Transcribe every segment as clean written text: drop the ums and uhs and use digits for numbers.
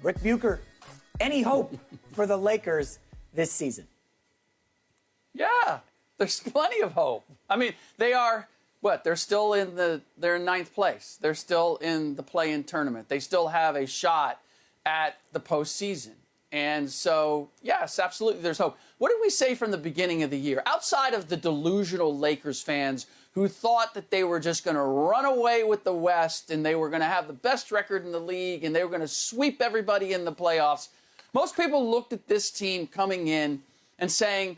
Ric Bucher, any hope for the Lakers this season? Yeah, there's plenty of hope. I mean, they are, they're still they're in ninth place. They're still in the play-in tournament. They still have a shot at the postseason. And so, yes, absolutely, there's hope. What did we say from the beginning of the year? Outside of the delusional Lakers fans who thought that they were just going to run away with the West and they were going to have the best record in the league and they were going to sweep everybody in the playoffs, most people looked at this team coming in and saying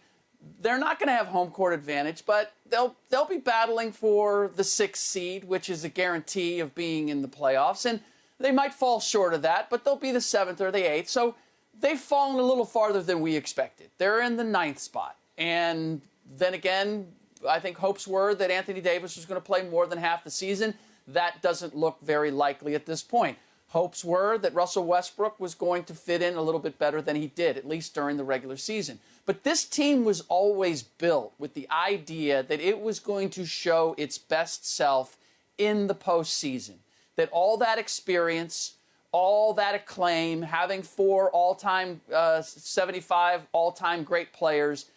they're not going to have home court advantage, but they'll be battling for the 6th seed, which is a guarantee of being in the playoffs. And they might fall short of that, but they'll be the 7th or the 8th. So they've fallen a little farther than we expected. They're in the 9th spot. And then again, I think hopes were that Anthony Davis was going to play more than half the season. That doesn't look very likely at this point. Hopes were that Russell Westbrook was going to fit in a little bit better than he did, at least during the regular season. But this team was always built with the idea that it was going to show its best self in the postseason. That all that experience, all that acclaim, having 4 all-time 75 all-time great players,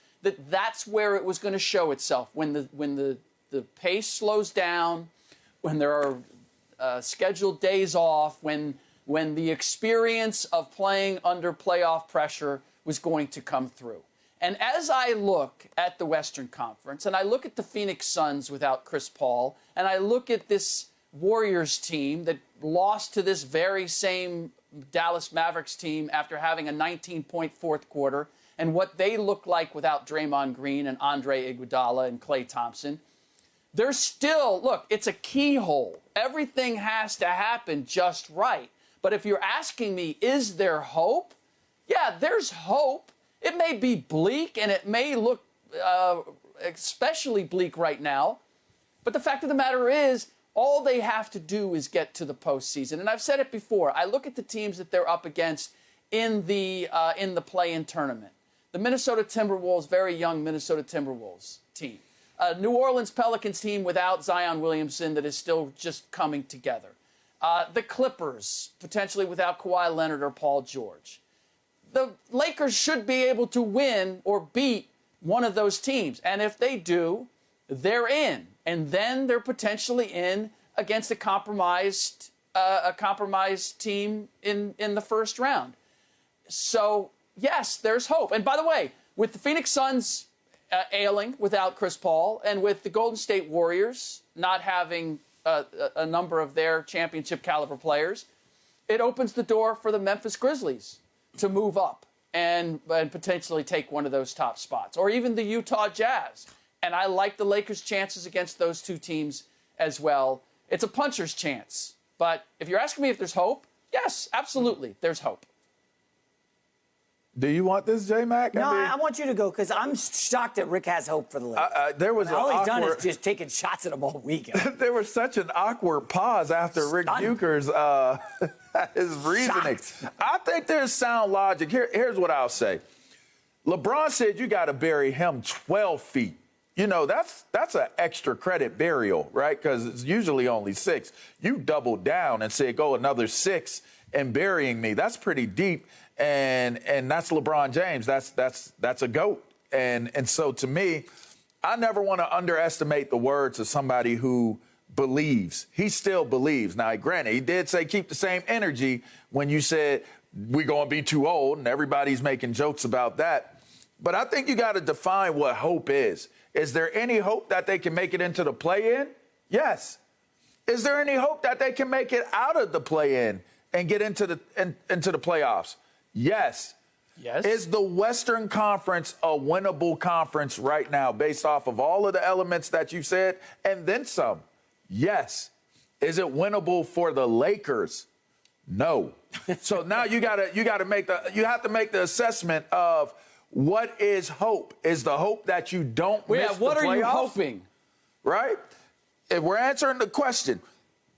that's where it was going to show itself. When the pace slows down, when there are scheduled days off, when the experience of playing under playoff pressure was going to come through. And as I look at the Western Conference, and I look at the Phoenix Suns without Chris Paul, and I look at this Warriors team that lost to this very same Dallas Mavericks team after having a 19-point fourth quarter, and what they look like without Draymond Green and Andre Iguodala and Klay Thompson, they're still, look, it's a keyhole. Everything has to happen just right. But if you're asking me, is there hope? Yeah, there's hope. It may be bleak, and it may look especially bleak right now. But the fact of the matter is, all they have to do is get to the postseason. And I've said it before. I look at the teams that they're up against in the play-in tournament. The Minnesota Timberwolves, very young Minnesota Timberwolves team. New Orleans Pelicans team without Zion Williamson that is still just coming together. The Clippers, potentially without Kawhi Leonard or Paul George. The Lakers should be able to win or beat one of those teams. And if they do, they're in. And then they're potentially in against a compromised team in the first round. So, yes, there's hope. And by the way, with the Phoenix Suns ailing without Chris Paul, and with the Golden State Warriors not having a number of their championship caliber players, it opens the door for the Memphis Grizzlies to move up and potentially take one of those top spots, or even the Utah Jazz. And I like the Lakers' chances against those two teams as well. It's a puncher's chance. But if you're asking me if there's hope, yes, absolutely, there's hope. Do you want this, J-Mac? No, I want you to go because I'm shocked that Rick has hope for the Lakers. There was all he's done is just taking shots at them all weekend. There was such an awkward pause after Ric Bucher's his reasoning. Shocked. I think there's sound logic. Here's what I'll say. LeBron said you got to bury him 12 feet. You know, that's an extra credit burial, right? Because it's usually only 6. You doubled down and said, go another 6 and burying me. That's pretty deep. And that's LeBron James. That's a GOAT. And so to me, I never want to underestimate the words of somebody who believes. He still believes. Now, granted, he did say keep the same energy when you said we're going to be too old, and everybody's making jokes about that. But I think you got to define what hope is. Is there any hope that they can make it into the play-in? Yes. Is there any hope that they can make it out of the play-in and get into the playoffs? Yes. Yes. Is the Western Conference a winnable conference right now based off of all of the elements that you said and then some? Yes. Is it winnable for the Lakers? No. So now you have to make the assessment of what is hope? Is the hope that you don't miss the playoffs? What are you hoping? Right? If we're answering the question,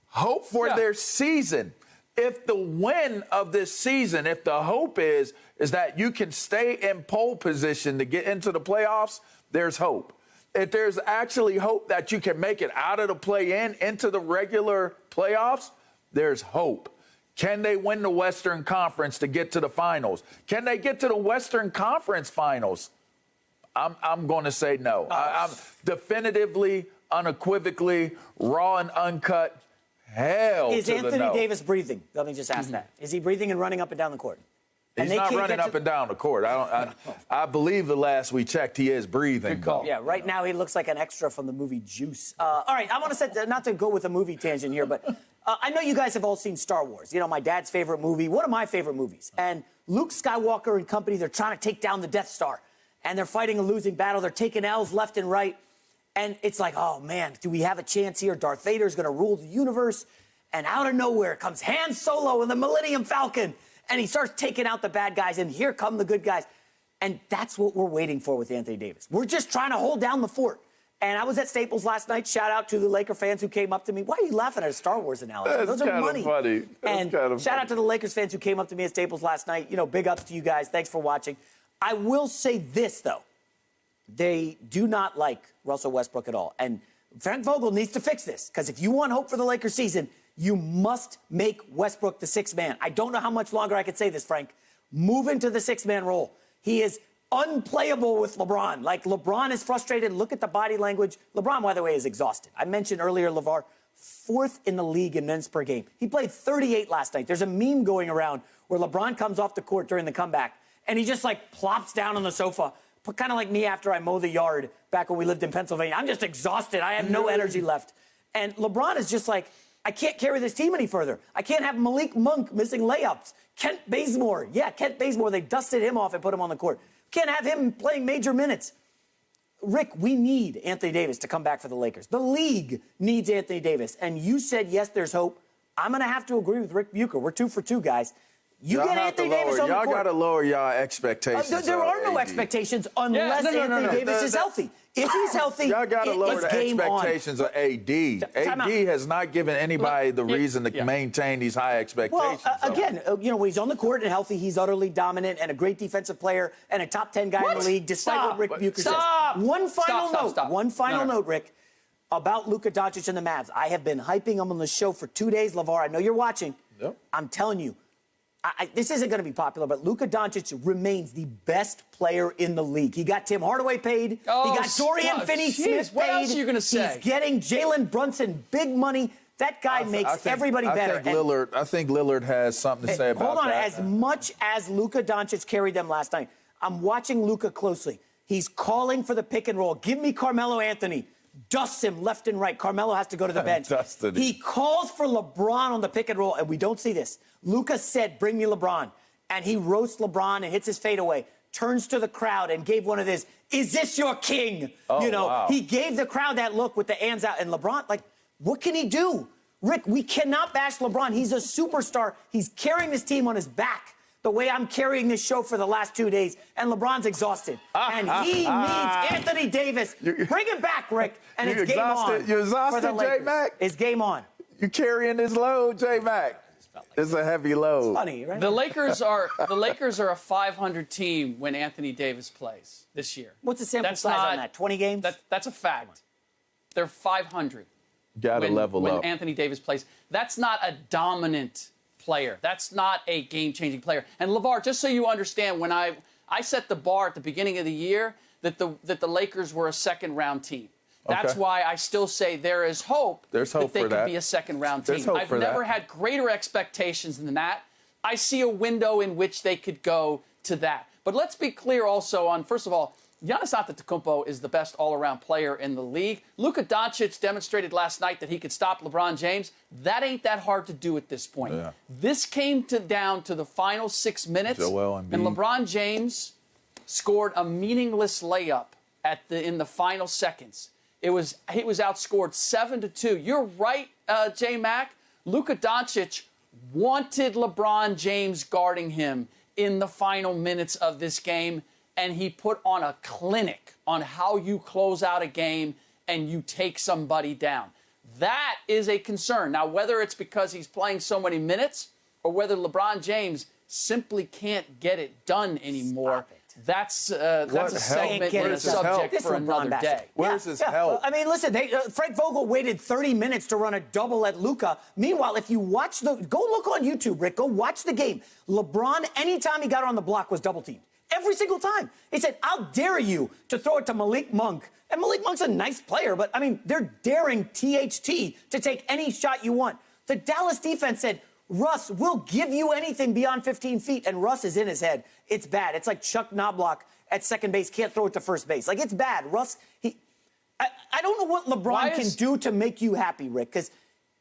hope for their season. If the win of this season, if the hope is that you can stay in pole position to get into the playoffs, there's hope. If there's actually hope that you can make it out of the play-in into the regular playoffs, there's hope. Can they win the Western Conference to get to the finals? Can they get to the Western Conference finals? I'm going to say no. I'm definitively, unequivocally, raw and uncut. Hell Is to the Anthony no. Davis breathing? Let me just ask that. Is he breathing and running up and down the court? He's not running up and down the court. I believe the last we checked, he is breathing. Yeah, right now he looks like an extra from the movie Juice. All right, I want to say, not to go with a movie tangent here, but I know you guys have all seen Star Wars. You know, my dad's favorite movie, one of my favorite movies. And Luke Skywalker and company, they're trying to take down the Death Star. And they're fighting a losing battle. They're taking L's left and right. And it's like, oh, man, do we have a chance here? Darth Vader's going to rule the universe. And out of nowhere comes Han Solo and the Millennium Falcon. And he starts taking out the bad guys, and here come the good guys. And that's what we're waiting for with Anthony Davis. We're just trying to hold down the fort. And I was at Staples last night. Shout out to the Laker fans who came up to me. Why are you laughing at a Star Wars analogy? Those are money. Funny. And shout out to the Lakers fans who came up to me at Staples last night. You know, big ups to you guys. Thanks for watching. I will say this, though. They do not like Russell Westbrook at all. And Frank Vogel needs to fix this, because if you want hope for the Lakers season, you must make Westbrook the sixth man. I don't know how much longer I could say this, Frank. Move into the sixth-man role. He is unplayable with LeBron. Like, LeBron is frustrated. Look at the body language. LeBron, by the way, is exhausted. I mentioned earlier, LaVar, 4th in the league in minutes per game. He played 38 last night. There's a meme going around where LeBron comes off the court during the comeback, and he just, like, plops down on the sofa, kind of like me after I mow the yard back when we lived in Pennsylvania. I'm just exhausted. I have no energy left. And LeBron is just like, I can't carry this team any further. I can't have Malik Monk missing layups. Kent Bazemore. Yeah, Kent Bazemore. They dusted him off and put him on the court. Can't have him playing major minutes. Rick, we need Anthony Davis to come back for the Lakers. The league needs Anthony Davis. And you said, yes, there's hope. I'm going to have to agree with Ric Bucher. We're 2 for 2, guys. You get Anthony Davis on the court. Y'all got to lower y'all expectations. There are no expectations unless Anthony Davis is healthy. If he's healthy, y'all got to lower the expectations of AD. AD has not given anybody the reason to maintain these high expectations. Well, again, you know, when he's on the court and healthy, he's utterly dominant and a great defensive player and a top 10 guy in the league, despite what Ric Bucher says. One final note, Rick, about Luka Doncic and the Mavs. I have been hyping him on the show for 2 days, LaVar. I know you're watching. Yep. I'm telling you, this isn't going to be popular, but Luka Doncic remains the best player in the league. He got Tim Hardaway paid. He got Dorian Finney-Smith paid. What else are you going to say? He's getting Jalen Brunson big money. That guy makes everybody better. I think Lillard has something to say about that. Hold on. As much as Luka Doncic carried them last night, I'm watching Luka closely. He's calling for the pick and roll. Give me Carmelo Anthony. Dusts him left and right. Carmelo has to go to the bench. He calls for LeBron on the pick and roll, and we don't see this. Luka said, bring me LeBron. And he roasts LeBron and hits his fadeaway, turns to the crowd and gave one of this, is this your king? Wow. He gave the crowd that look with the hands out. And LeBron, like, what can he do? Rick, we cannot bash LeBron. He's a superstar. He's carrying this team on his back the way I'm carrying this show for the last 2 days. And LeBron's exhausted. And he needs Anthony Davis. Bring it back, Rick. And it's game on. You're exhausted, J-Mac? It's game on. You're carrying this load, J-Mac. It's a heavy load. It's funny, right? The Lakers are a 500 team when Anthony Davis plays this year. What's the sample size on that? 20 games? That's a fact. They're 500. Gotta level up. When Anthony Davis plays. That's not a dominant player. That's not a game-changing player. And LaVar, just so you understand, when I set the bar at the beginning of the year that the Lakers were a second-round team. That's why I still say there is hope. There's hope that for they could be a second-round team. I've never had greater expectations than that. I see a window in which they could go to that. But let's be clear also on, first of all, Giannis Antetokounmpo is the best all-around player in the league. Luka Doncic demonstrated last night that he could stop LeBron James. That ain't that hard to do at this point. Yeah. This came down to the final 6 minutes, and LeBron James scored a meaningless layup in the final seconds. He was outscored 7-2. You're right, J-Mac. Luka Doncic wanted LeBron James guarding him in the final minutes of this game, and he put on a clinic on how you close out a game and you take somebody down. That is a concern. Now, whether it's because he's playing so many minutes or whether LeBron James simply can't get it done anymore, That's a segment and a subject for another day. Where's his help? I mean, listen, Frank Vogel waited 30 minutes to run a double at Luka. Meanwhile, if you watch go look on YouTube, Rick, go watch the game. LeBron, anytime he got on the block, was double teamed. Every single time. He said, "I'll dare you to throw it to Malik Monk." And Malik Monk's a nice player, but, I mean, they're daring THT to take any shot you want. The Dallas defense said, "Russ, we'll give you anything beyond 15 feet." And Russ is in his head. It's bad. It's like Chuck Knobloch at second base can't throw it to first base. Like, it's bad. Russ, I don't know what LeBron can do to make you happy, Rick, because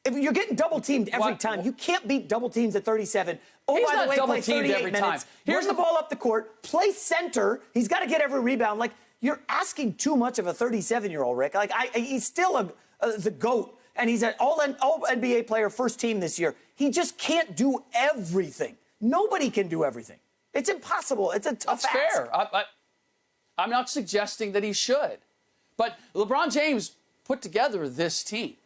if you're getting double-teamed every time, you can't beat double teams at 37. Oh, He's by the way, play 38 minutes. Here's the ball up the court. Play center. He's got to get every rebound. Like, you're asking too much of a 37-year-old, Rick. Like, he's still the GOAT, and he's an all-NBA player, first team this year. He just can't do everything. Nobody can do everything. It's impossible. It's a tough ask. That's fair. I'm not suggesting that he should. But LeBron James put together this team.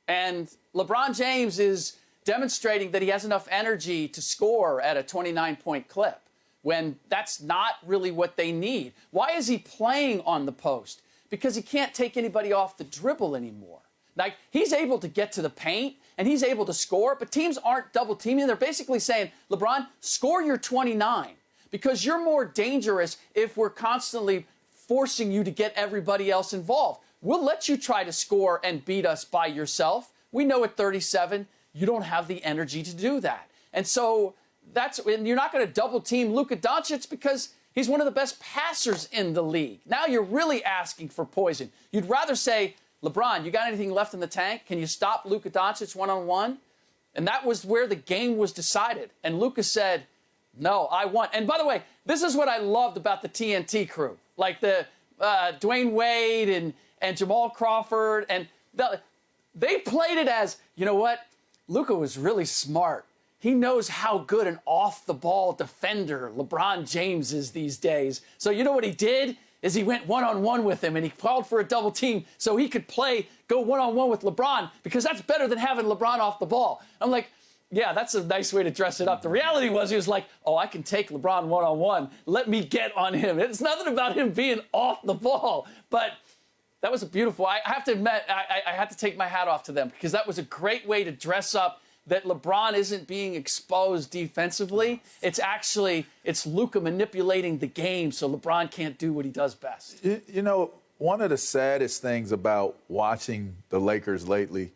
And LeBron James is demonstrating that he has enough energy to score at a 29-point clip when that's not really what they need. Why is he playing on the post? Because he can't take anybody off the dribble anymore. Like, he's able to get to the paint and he's able to score, but teams aren't double teaming. They're basically saying, LeBron, score your 29 because you're more dangerous if we're constantly forcing you to get everybody else involved. We'll let you try to score and beat us by yourself. We know at 37, you don't have the energy to do that. And so and you're not going to double team Luka Doncic because he's one of the best passers in the league. Now you're really asking for poison. You'd rather say, LeBron, you got anything left in the tank? Can you stop Luka Doncic one-on-one? And that was where the game was decided. And Luka said, no, I want. And by the way, this is what I loved about the TNT crew. Like the Dwayne Wade and Jamal Crawford. And they played it as, you know what? Luka was really smart. He knows how good an off-the-ball defender LeBron James is these days. So you know what he did? Is he went one-on-one with him, and he called for a double team so he could go one-on-one with LeBron because that's better than having LeBron off the ball. I'm like, yeah, that's a nice way to dress it up. The reality was he was like, oh, I can take LeBron one-on-one. Let me get on him. It's nothing about him being off the ball. But that was a beautiful. I have to admit, I had to take my hat off to them because that was a great way to dress up that LeBron isn't being exposed defensively. It's Luka manipulating the game so LeBron can't do what he does best. You know, one of the saddest things about watching the Lakers lately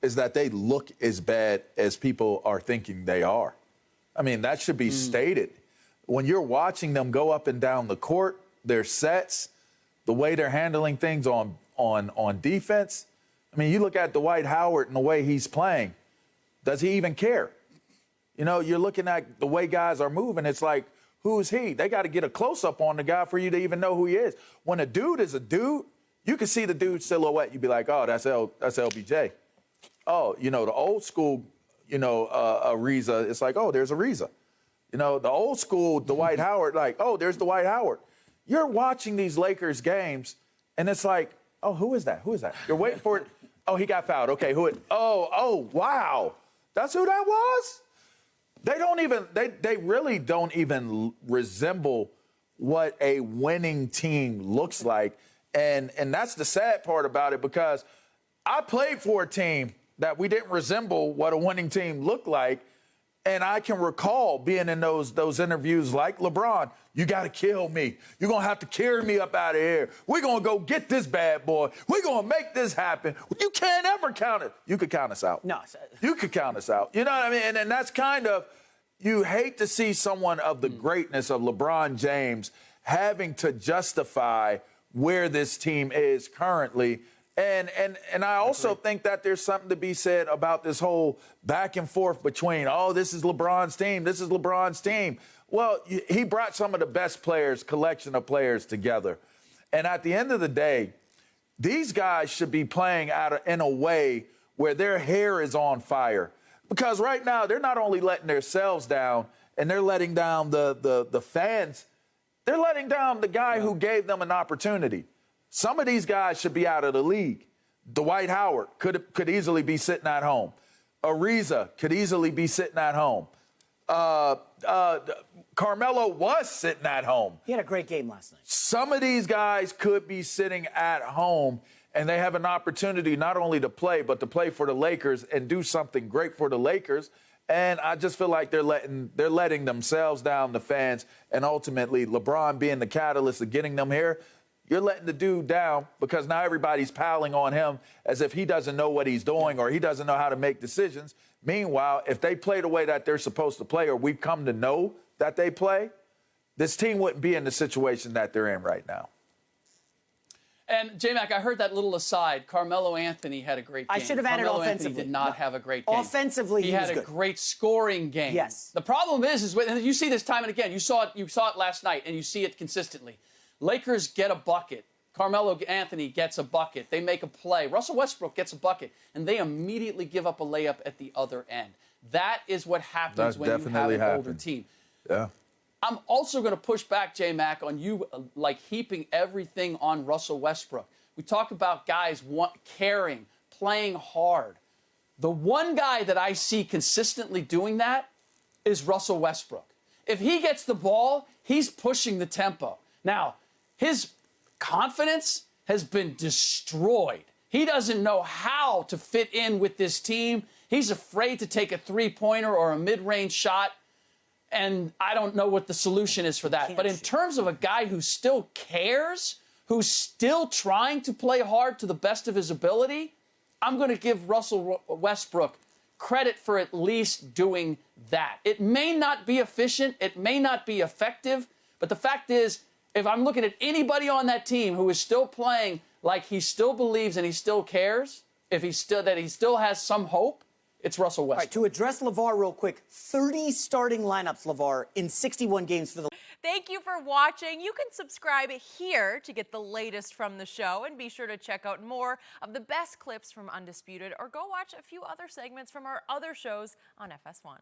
is that they look as bad as people are thinking they are. I mean, that should be stated. When you're watching them go up and down the court, their sets, the way they're handling things on defense. I mean, you look at Dwight Howard and the way he's playing. Does he even care? You know, you're looking at the way guys are moving. It's like, who's he? They got to get a close-up on the guy for you to even know who he is. When a dude is a dude, you can see the dude's silhouette. You'd be like, oh, that's LBJ. Oh, you know, the old school, you know, Ariza, it's like, oh, there's Ariza. You know, the old school Dwight Howard, like, oh, there's Dwight Howard. You're watching these Lakers games, and it's like, oh, who is that? Who is that? You're waiting for it. Oh, he got fouled. Okay, oh, wow. That's who that was? They really don't even resemble what a winning team looks like. And that's the sad part about it because I played for a team that we didn't resemble what a winning team looked like. And I can recall being in those interviews like LeBron, you got to kill me. You're going to have to carry me up out of here. We're going to go get this bad boy. We're going to make this happen. You can't ever count it. You could count us out. No. You could count us out. You know what I mean? And that's kind of, you hate to see someone of the greatness of LeBron James having to justify where this team is currently. And I also think that there's something to be said about this whole back and forth between, oh, this is LeBron's team, this is LeBron's team. Well, he brought some of the best players, collection of players together. And at the end of the day, these guys should be playing in a way where their hair is on fire. Because right now, they're not only letting themselves down, and they're letting down the fans, they're letting down the guy who gave them an opportunity. Some of these guys should be out of the league. Dwight Howard could easily be sitting at home. Ariza could easily be sitting at home. Carmelo was sitting at home. He had a great game last night. Some of these guys could be sitting at home, and they have an opportunity not only to play, but to play for the Lakers and do something great for the Lakers. And I just feel like they're letting themselves down, the fans, and ultimately LeBron being the catalyst of getting them here. You're letting the dude down because now everybody's piling on him as if he doesn't know what he's doing or he doesn't know how to make decisions. Meanwhile, if they play the way that they're supposed to play or we've come to know that they play, this team wouldn't be in the situation that they're in right now. And, J-Mac, I heard that little aside. Carmelo Anthony had a great game. I should have added Carmelo offensively. Anthony did not have a great game. Offensively, he had was a good. great scoring game. Yes. The problem is when you see this time and again. You saw it last night, and you see it consistently. Lakers get a bucket. Carmelo Anthony gets a bucket. They make a play. Russell Westbrook gets a bucket, and they immediately give up a layup at the other end. That is what happens when you have an older team. Yeah. I'm also going to push back, J-Mac, on you like heaping everything on Russell Westbrook. We talk about guys caring, playing hard. The one guy that I see consistently doing that is Russell Westbrook. If he gets the ball, he's pushing the tempo. Now, his confidence has been destroyed. He doesn't know how to fit in with this team. He's afraid to take a three-pointer or a mid-range shot, and I don't know what the solution is for that. But in terms of a guy who still cares, who's still trying to play hard to the best of his ability, I'm going to give Russell Westbrook credit for at least doing that. It may not be efficient, it may not be effective, but the fact is, if I'm looking at anybody on that team who is still playing like he still believes and he still cares, that he still has some hope, it's Russell Westbrook. All right, to address LaVar real quick, 30 starting lineups, LaVar, in 61 games for the... Thank you for watching. You can subscribe here to get the latest from the show, and be sure to check out more of the best clips from Undisputed, or go watch a few other segments from our other shows on FS1.